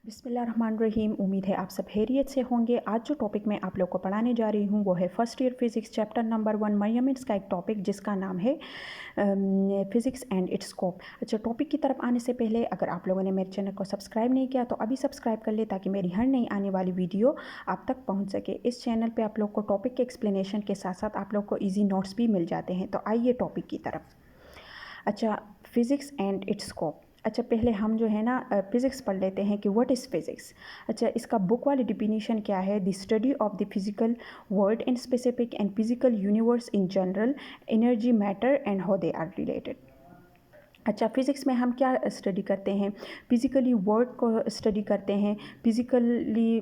बिस्मिल्लाहिर्रहमानिर्रहीम। उम्मीद है आप सब खैरियत से होंगे। आज जो टॉपिक मैं आप लोग को पढ़ाने जा रही हूँ वो है first year physics chapter number 1 मरियमिट्स का एक टॉपिक जिसका नाम है फिज़िक्स एंड इट्स स्कोप। अच्छा, टॉपिक की तरफ आने से पहले अगर आप लोगों ने मेरे चैनल को सब्सक्राइब नहीं किया तो अभी सब्सक्राइब कर ले ताकि मेरी हर नई आने वाली वीडियो आप तक पहुँच सके। इस चैनल पर आप लोग को टॉपिक के एक्सप्लेनेशन के साथ साथ आप लोग को ईजी नोट्स भी मिल जाते हैं। तो आइए टॉपिक की तरफ। अच्छा, फिज़िक्स एंड इट्स स्कोप। अच्छा, पहले हम जो है ना फिज़िक्स पढ़ लेते हैं कि व्हाट इज़ फिज़िक्स। अच्छा, इसका बुक वाली डिफिनीशन क्या है? The study of the physical world in specific and physical universe in general, energy, matter and how they are related. अच्छा, फिज़िक्स में हम क्या स्टडी करते हैं? फिज़िकली वर्ल्ड को स्टडी करते हैं, फिज़िकली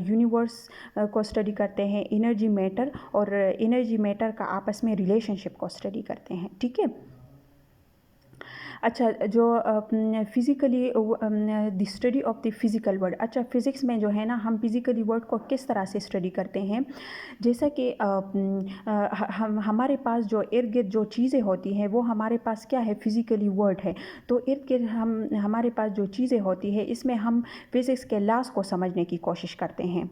यूनिवर्स को स्टडी करते हैं, एनर्जी, मैटर और एनर्जी मैटर का आपस में रिलेशनशिप को स्टडी करते हैं। ठीक है। अच्छा, जो physically the study of the physical world. अच्छा, फिज़िक्स में जो है ना हम फिज़िकली वर्ल्ड को किस तरह से स्टडी करते हैं? जैसा कि हम हमारे पास जो इर्द गिर्द जो चीज़ें होती हैं वो हमारे पास क्या है? फिज़िकली वर्ल्ड है। तो इर्द गिर्द हमारे पास जो चीज़ें होती हैं इसमें हम फिज़िक्स के लॉज को समझने की कोशिश करते हैं।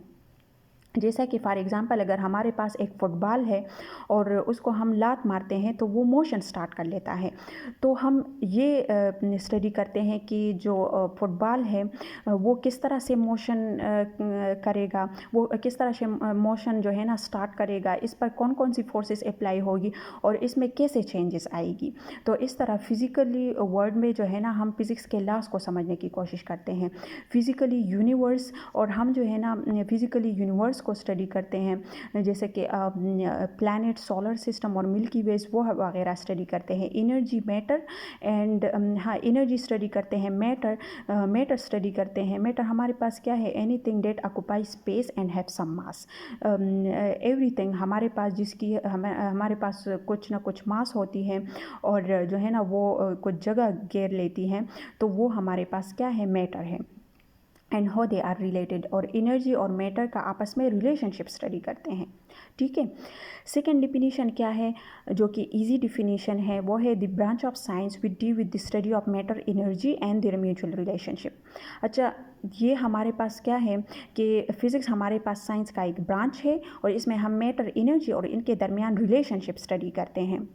जैसा कि फॉर एग्ज़ाम्पल अगर हमारे पास एक फ़ुटबॉल है और उसको हम लात मारते हैं तो वो मोशन स्टार्ट कर लेता है। तो हम ये स्टडी करते हैं कि जो फ़ुटबॉल है वो किस तरह से मोशन करेगा, वो किस तरह से मोशन जो है ना स्टार्ट करेगा, इस पर कौन कौन सी फोर्सेस अप्लाई होगी और इसमें कैसे चेंजेस आएगी। तो इस तरह फिज़िकली वर्ल्ड में जो है ना हम फिज़िक्स के लॉज को समझने की कोशिश करते हैं। फिज़िकली यूनिवर्स, और हम जो है ना फिज़िकली यूनिवर्स को स्टडी करते हैं जैसे कि प्लैनेट, सोलर सिस्टम और मिल्की वेज वो वगैरह स्टडी करते हैं। Energy, matter and energy study करते हैं, मैटर स्टडी करते हैं। मैटर हमारे पास क्या है? Anything that occupy space and have some mass. Everything हमारे पास जिसकी हमारे पास कुछ ना कुछ मास होती है और जो है ना वो कुछ जगह घेर लेती हैं, तो वो हमारे पास क्या है? मैटर है। And how they are related, और एनर्जी और मैटर का आपस में रिलेशनशिप स्टडी करते हैं। ठीक है। सेकेंड डिफिनीशन क्या है जो कि इजी डिफिनीशन है? वो है the branch of science which deal with the study of matter, energy and there mutual relationship. अच्छा, ये हमारे पास क्या है कि फिज़िक्स हमारे पास साइंस का एक ब्रांच है और इसमें हम मैटर, एनर्जी और इनके दरमियान रिलेशनशिप स्टडी करते हैं।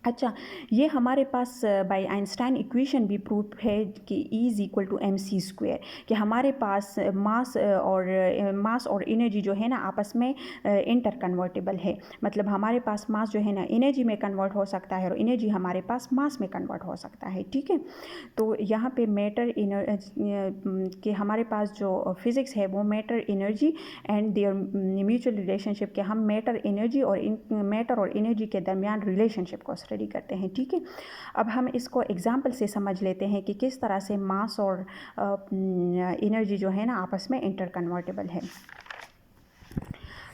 अच्छा, ये हमारे पास बाय आइंस्टाइन इक्वेशन भी प्रूफ है कि E is equal to mc², कि हमारे पास मास और एनर्जी जो है ना आपस में इंटर कन्वर्टेबल है। मतलब हमारे पास मास जो है ना एनर्जी में कन्वर्ट हो सकता है और एनर्जी हमारे पास मास में कन्वर्ट हो सकता है। ठीक है। तो यहाँ पे मैटर कि हमारे पास जो फिज़िक्स है वो matter, energy and there mutual relationship, के हम मैटर, एनर्जी और मैटर और एनर्जी के दरमियान रिलेशनशिप को स्टडी करते हैं। ठीक है। अब हम इसको एग्जाम्पल से समझ लेते हैं कि किस तरह से मास और एनर्जी जो है ना आपस में इंटर कन्वर्टेबल है।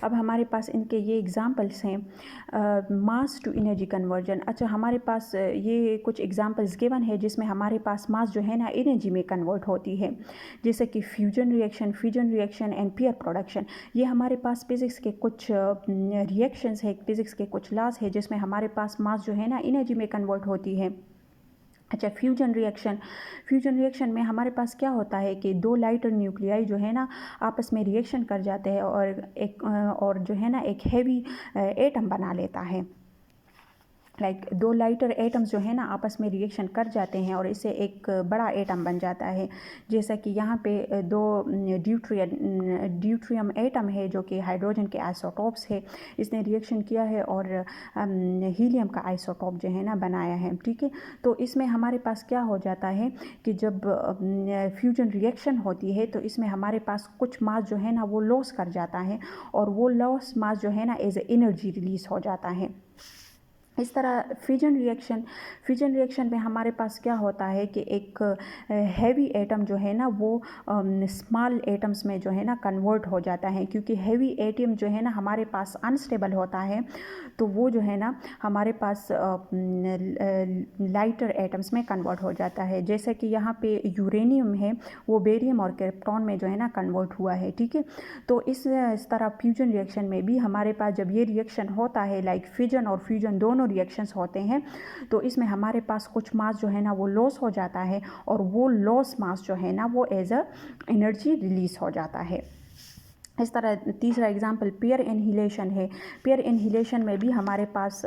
अब हमारे पास इनके ये एग्जाम्पल्स हैं। मास टू एनर्जी कन्वर्जन। अच्छा, हमारे पास ये कुछ एग्जाम्पल्स गिवन है जिसमें हमारे पास मास जो है ना एनर्जी में कन्वर्ट होती है, जैसे कि fusion reaction and pair production. ये हमारे पास फिज़िक्स के कुछ रिएक्शंस है, फिज़िक्स के कुछ लॉज है जिसमें हमारे पास मास जो है ना एनर्जी में कन्वर्ट होती है। अच्छा, फ्यूजन रिएक्शन में हमारे पास क्या होता है कि दो लाइटर न्यूक्लियाई जो है ना आपस में रिएक्शन कर जाते हैं और जो है ना एक हैवी एटम बना लेता है। दो लाइटर एटम्स जो है ना आपस में रिएक्शन कर जाते हैं और इससे एक बड़ा एटम बन जाता है। जैसा कि यहाँ पे दो ड्यूट्रियम एटम है जो कि हाइड्रोजन के आइसोटोप्स है, इसने रिएक्शन किया है और हीलियम का आइसोटोप जो है ना बनाया है। ठीक है। तो इसमें हमारे पास क्या हो जाता है कि जब फ्यूजन रिएक्शन होती है तो इसमें हमारे पास कुछ मास जो है ना वो लॉस कर जाता है और वो लॉस मास जो है ना एज ए एनर्जी रिलीज हो जाता है। इस तरह फ्यूजन रिएक्शन में हमारे पास क्या होता है कि एक हैवी एटम जो है ना वो स्मॉल एटम्स में जो है ना कन्वर्ट हो जाता है, क्योंकि हैवी एटम जो है ना हमारे पास अनस्टेबल होता है, तो वो जो है ना हमारे पास लाइटर एटम्स में कन्वर्ट हो जाता है। जैसे कि यहाँ पे यूरेनियम है वो बेरियम और क्रिप्टॉन में जो है ना कन्वर्ट हुआ है। ठीक है। तो इस तरह फ्यूजन रिएक्शन में भी हमारे पास जब ये रिएक्शन होता है, लाइक फिजन और फ्यूजन दोनों रिएक्शंस होते हैं, तो इसमें हमारे पास कुछ मास जो है ना वो लॉस हो जाता है, और वो लॉस मास जो है ना वो एज अ एनर्जी रिलीज हो जाता है। इस तरह तीसरा एग्जाम्पल पेयर इनहिलेशन है। पेयर इनहिलेशन में भी हमारे पास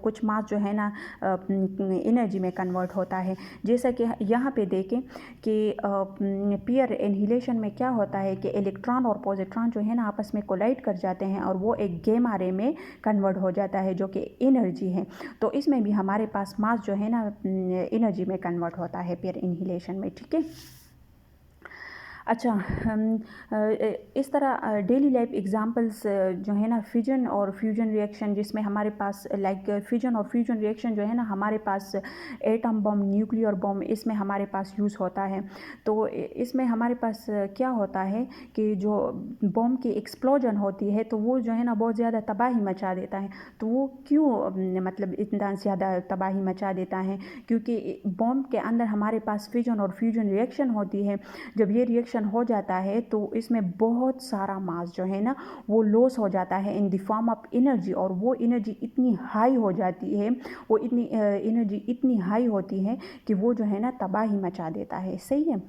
कुछ मास जो है ना एनर्जी में कन्वर्ट होता है। जैसा कि यहाँ पे देखें कि पेयर इनहिलेशन में क्या होता है कि इलेक्ट्रॉन और पॉजिट्रॉन जो है ना आपस में कोलाइड कर जाते हैं और वो एक गेमा रे में कन्वर्ट हो जाता है जो कि एनर्जी है। तो इसमें भी हमारे पास मास जो है ना एनर्जी में कन्वर्ट होता है पेयर इनहिलेशन में। ठीक है, अच्छा, इस तरह डेली लाइफ एग्जांपल्स जो है ना फिजन और फ्यूजन रिएक्शन, जिसमें हमारे पास लाइक फिजन और फ्यूजन रिएक्शन जो है ना हमारे पास एटम बम, न्यूक्लियर बम, इसमें हमारे पास यूज़ होता है। तो इसमें हमारे पास क्या होता है कि जो बम की एक्सप्लोजन होती है तो वो जो है ना बहुत ज़्यादा तबाही मचा देता है। तो वो क्यों मतलब इतना ज़्यादा तबाही मचा देता है? क्योंकि बम के अंदर हमारे पास फिजन और फ्यूजन रिएक्शन होती है। जब ये रिएक्शन हो जाता है तो इसमें बहुत सारा मास जो है ना वो लॉस हो जाता है in the form of energy, और वो एनर्जी इतनी हाई हो जाती है, वो इतनी एनर्जी इतनी हाई होती है कि वो जो है ना तबाही मचा देता है। सही है।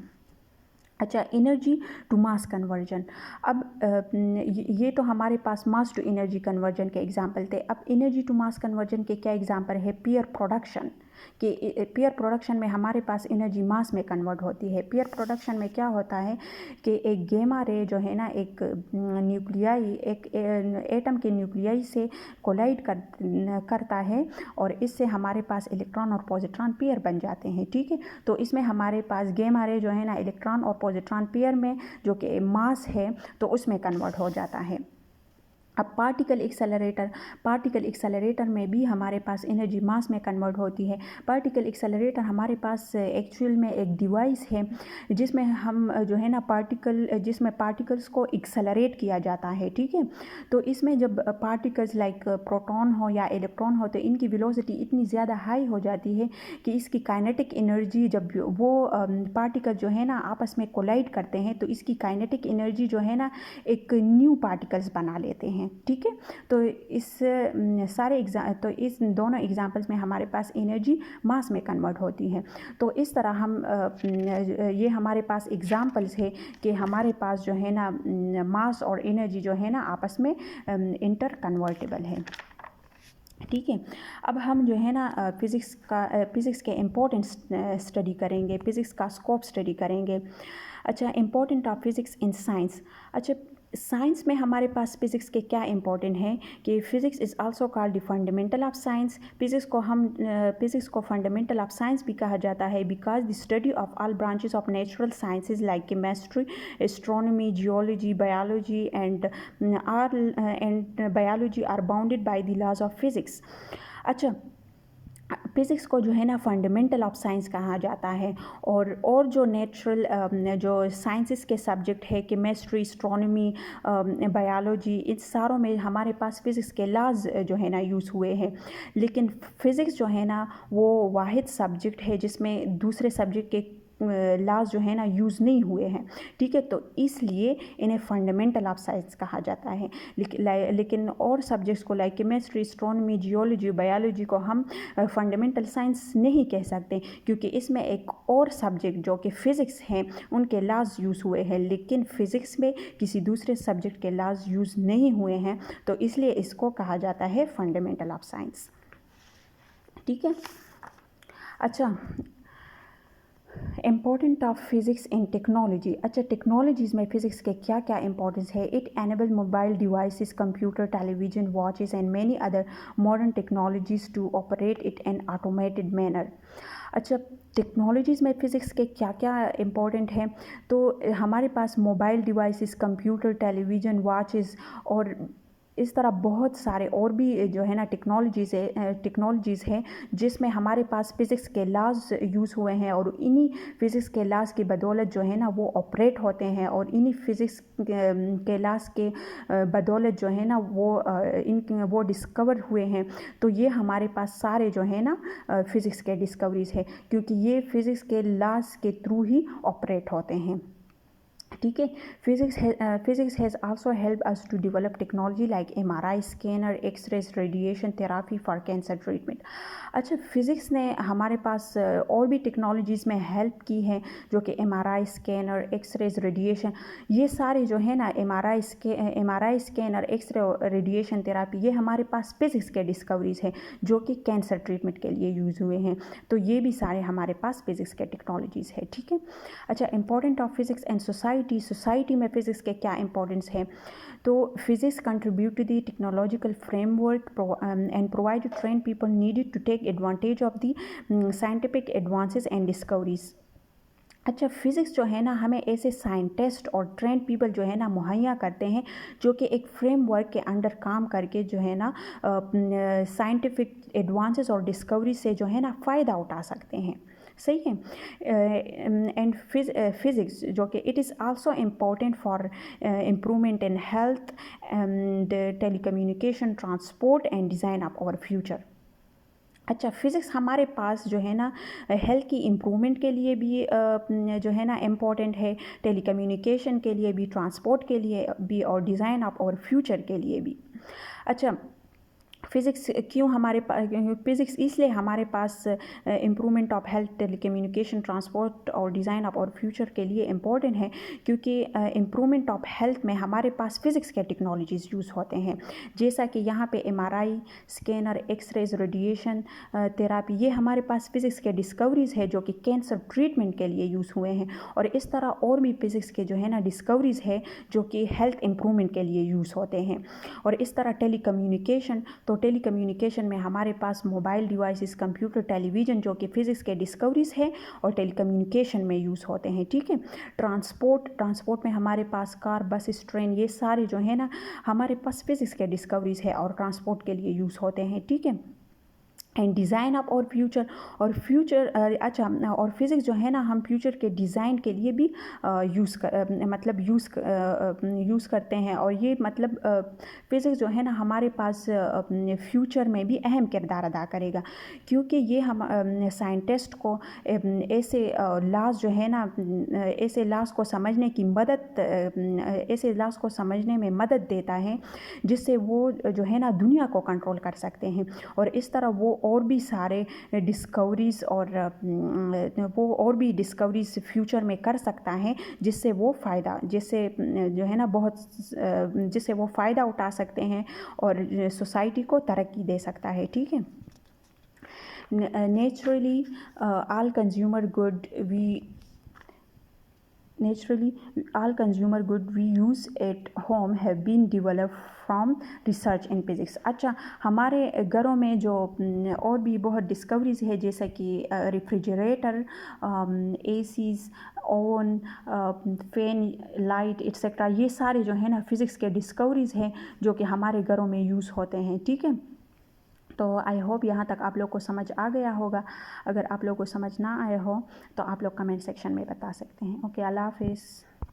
अच्छा, एनर्जी टू मास कन्वर्जन। अब ये तो हमारे पास मास टू एनर्जी कन्वर्जन के एग्जाम्पल थे। अब एनर्जी टू मास कन्वर्जन के क्या एग्जाम्पल है? पेयर प्रोडक्शन कि पेयर प्रोडक्शन में हमारे पास एनर्जी मास में कन्वर्ट होती है। पेयर प्रोडक्शन में क्या होता है कि एक गेमा रे जो है ना एक न्यूक्लियाई, एक एटम के न्यूक्लियाई से कोलाइड करता है, और इससे हमारे पास इलेक्ट्रॉन और पॉजिट्रॉन पेयर बन जाते हैं। ठीक है, तो इसमें हमारे पास गेमा रे जो है ना इलेक्ट्रॉन और पॉजिट्रॉन पेयर में जो कि मास है तो उसमें कन्वर्ट हो जाता है। अब पार्टिकल एक्सेलरेटर में भी हमारे पास एनर्जी मास में कन्वर्ट होती है। पार्टिकल एक्सेलरेटर हमारे पास एक्चुअल में एक डिवाइस है जिसमें हम जो है ना जिसमें पार्टिकल्स को एक्सेलरेट किया जाता है। ठीक है, तो इसमें जब पार्टिकल्स लाइक प्रोटॉन हो या इलेक्ट्रॉन हो तो इनकी वेलोसिटी इतनी ज़्यादा हाई हो जाती है कि इसकी काइनेटिक एनर्जी, जब वो पार्टिकल जो है ना आपस में कोलाइड करते हैं तो इसकी काइनेटिक एनर्जी जो है ना एक न्यू पार्टिकल्स बना लेते हैं। ठीक है, तो इस दोनों एग्जाम्पल्स में हमारे पास एनर्जी मास में कन्वर्ट होती है। तो इस तरह हम ये हमारे पास एग्जाम्पल्स है कि हमारे पास जो है ना मास और एनर्जी जो है ना आपस में इंटर कन्वर्टेबल है। ठीक है, अब हम जो है ना फिज़िक्स के इम्पोर्टेंट स्टडी करेंगे, फिज़िक्स का स्कोप स्टडी करेंगे। अच्छा, important of physics in science. अच्छा, साइंस में हमारे पास फिज़िक्स के क्या इंपॉर्टेंट है कि physics is also called the fundamental of science. Physics को फंडामेंटल ऑफ साइंस भी कहा जाता है because the study of all branches of natural sciences like chemistry, astronomy, geology, biology and biology are bounded by the laws of physics. अच्छा, physics को जो है ना फंडामेंटल ऑफ साइंस कहा जाता है, और जो नेचुरल जो साइंसेस के सब्जेक्ट है केमिस्ट्री, एस्ट्रोनॉमी, बायोलॉजी, इन सारों में हमारे पास फिज़िक्स के लॉज जो है ना यूज़ हुए हैं। लेकिन फ़िज़िक्स जो है ना वो वाहिद सब्जेक्ट है जिसमें दूसरे सब्जेक्ट के लॉज जो है ना यूज़ नहीं हुए हैं। ठीक है, तो इसलिए इन्हें फंडामेंटल ऑफ साइंस कहा जाता है। लेकिन और सब्जेक्ट्स को like chemistry, astronomy, geology, biology को हम फंडामेंटल साइंस नहीं कह सकते क्योंकि इसमें एक और सब्जेक्ट जो कि फ़िज़िक्स हैं उनके लॉज यूज़ हुए हैं, लेकिन फ़िज़िक्स में किसी दूसरे सब्जेक्ट के लॉज यूज़ नहीं हुए हैं, तो इसलिए इसको कहा जाता है फंडामेंटल ऑफ साइंस। ठीक है, अच्छा, important of physics in technology. अच्छा, टेक्नोलॉजीज़ में फ़िज़िक्स के क्या क्या इंपॉर्टेंस है? It enable mobile devices, computer, television, watches and many other modern technologies to operate it in automated manner. अच्छा, टेक्नोलॉजीज़ में फ़िज़िक्स के क्या क्या इंपॉर्टेंट हैं? तो हमारे पास mobile devices, computer, television, watches और इस तरह बहुत सारे और भी जो है ना टेक्नोलॉजीज़ हैं जिसमें हमारे पास फ़िज़िक्स के लॉज यूज़ हुए हैं, और इन्हीं फ़िज़िक्स के लॉज की बदौलत जो है ना वो ऑपरेट होते हैं, और इन्हीं फ़िज़िक्स के लॉज के बदौलत जो है ना वो डिस्कवर हुए हैं। तो ये हमारे पास सारे जो है ना फ़िज़िक्स के डिस्कवरीज़ है क्योंकि ये फ़िज़िक्स के लॉज के थ्रू ही ऑपरेट होते हैं। ठीक है। Physics has also help us to develop technology like MRI scanner, X-rays, radiation therapy for cancer treatment. अच्छा, फिज़िक्स ने हमारे पास और भी टेक्नोलॉजीज़ में हेल्प की है, जो कि MRI स्कैनर, एक्सरेज, रेडिएशन, ये सारे जो है ना MRI scanner, X-ray, radiation therapy, ये हमारे पास फिज़िक्स के डिस्कवरीज़ है जो कि कैंसर ट्रीटमेंट के लिए यूज़ हुए हैं। तो ये भी सारे हमारे पास फिज़िक्स के टेक्नोलॉजीज़ है। ठीक है। अच्छा, important of physics and society में फ़िज़िक्स के क्या इंपॉर्टेंस है। तो physics contribute to the technological framework and provide train people needed to take advantage of the scientific advances and discoveries. अच्छा, फिज़िक्स जो है ना हमें ऐसे साइंटिस्ट और ट्रेंड पीपल जो है ना मुहैया करते हैं, जो कि एक फ्रेमवर्क के अंडर काम करके जो है ना साइंटिफिक एडवांसेस और डिस्कवरी से जो है ना फ़ायदा उठा सकते हैं। सही है। एंड फिज़िक्स जो कि it is also important for improvement in health and telecommunication, transport and design of our future. अच्छा, फ़िज़िक्स हमारे पास जो है ना हेल्थ की इम्प्रूवमेंट के लिए भी जो है ना इम्पॉर्टेंट है, टेलीकम्युनिकेशन के लिए भी, ट्रांसपोर्ट के लिए भी, और डिज़ाइन ऑफ और फ्यूचर के लिए भी। अच्छा, फ़िज़िक्स क्यों हमारे पास, फ़िज़िक्स इसलिए हमारे पास improvement of health, telecommunication, transport और डिज़ाइन ऑफ और फ्यूचर के लिए इम्पॉर्टेंट है, क्योंकि इम्प्रूवमेंट ऑफ हेल्थ में हमारे पास फ़िज़िक्स के टेक्नोलॉजीज़ यूज़ होते हैं। जैसा कि यहाँ पे MRI scanner, X-rays, radiation therapy, ये हमारे पास फ़िज़िक्स के डिस्कवरीज़ है जो कि कैंसर ट्रीटमेंट के लिए यूज़ हुए हैं। और इस तरह और भी फ़िज़िक्स के जो है ना डिस्कवरीज़ है जो कि हेल्थ इम्प्रूवमेंट के लिए यूज़ होते हैं। और इस तरह टेलीकम्युनिकेशन, तो टेलीकम्युनिकेशन में हमारे पास मोबाइल डिवाइसेस, कंप्यूटर, टेलीविज़न, जो कि फ़िज़िक्स के डिस्कवरीज़ है और टेलीकम्युनिकेशन में यूज़ होते हैं। ठीक है। ट्रांसपोर्ट में हमारे पास कार, बसेस, ट्रेन, ये सारे जो है ना हमारे पास फ़िज़िक्स के डिस्कवरीज़ है और ट्रांसपोर्ट के लिए यूज़ होते हैं। ठीक है। एंड डिज़ाइन ऑफ और फ्यूचर, और फ्यूचर अच्छा, और फिज़िक्स जो है ना हम फ्यूचर के डिज़ाइन के लिए भी यूज़ करते हैं। और ये मतलब फिज़िक्स जो है ना हमारे पास फ्यूचर में भी अहम किरदार अदा करेगा, क्योंकि ये हम साइंटिस्ट को ऐसे लॉज जो है ना, ऐसे लॉज को समझने की मदद, ऐसे लॉज को समझने में मदद देता है, जिससे वो जो है ना दुनिया को कंट्रोल कर सकते हैं। और इस तरह वो और भी सारे डिस्कवरीज़ फ्यूचर में कर सकता है, जिससे वो फ़ायदा उठा सकते हैं और सोसाइटी को तरक्की दे सकता है। ठीक है। Naturally all consumer good we use at home have been developed from research in physics। अच्छा, हमारे घरों में जो और भी बहुत डिस्कवरीज है, जैसे कि refrigerator, ACs, oven, fan, light etcetera, ये सारे जो है ना फिज़िक्स के डिस्कवरीज हैं जो कि हमारे घरों में यूज़ होते हैं। ठीक है। तो आई होप यहाँ तक आप लोग को समझ आ गया होगा। अगर आप लोग को समझ ना आया हो तो आप लोग कमेंट सेक्शन में बता सकते हैं। ओके, अल्लाह हाफिज़।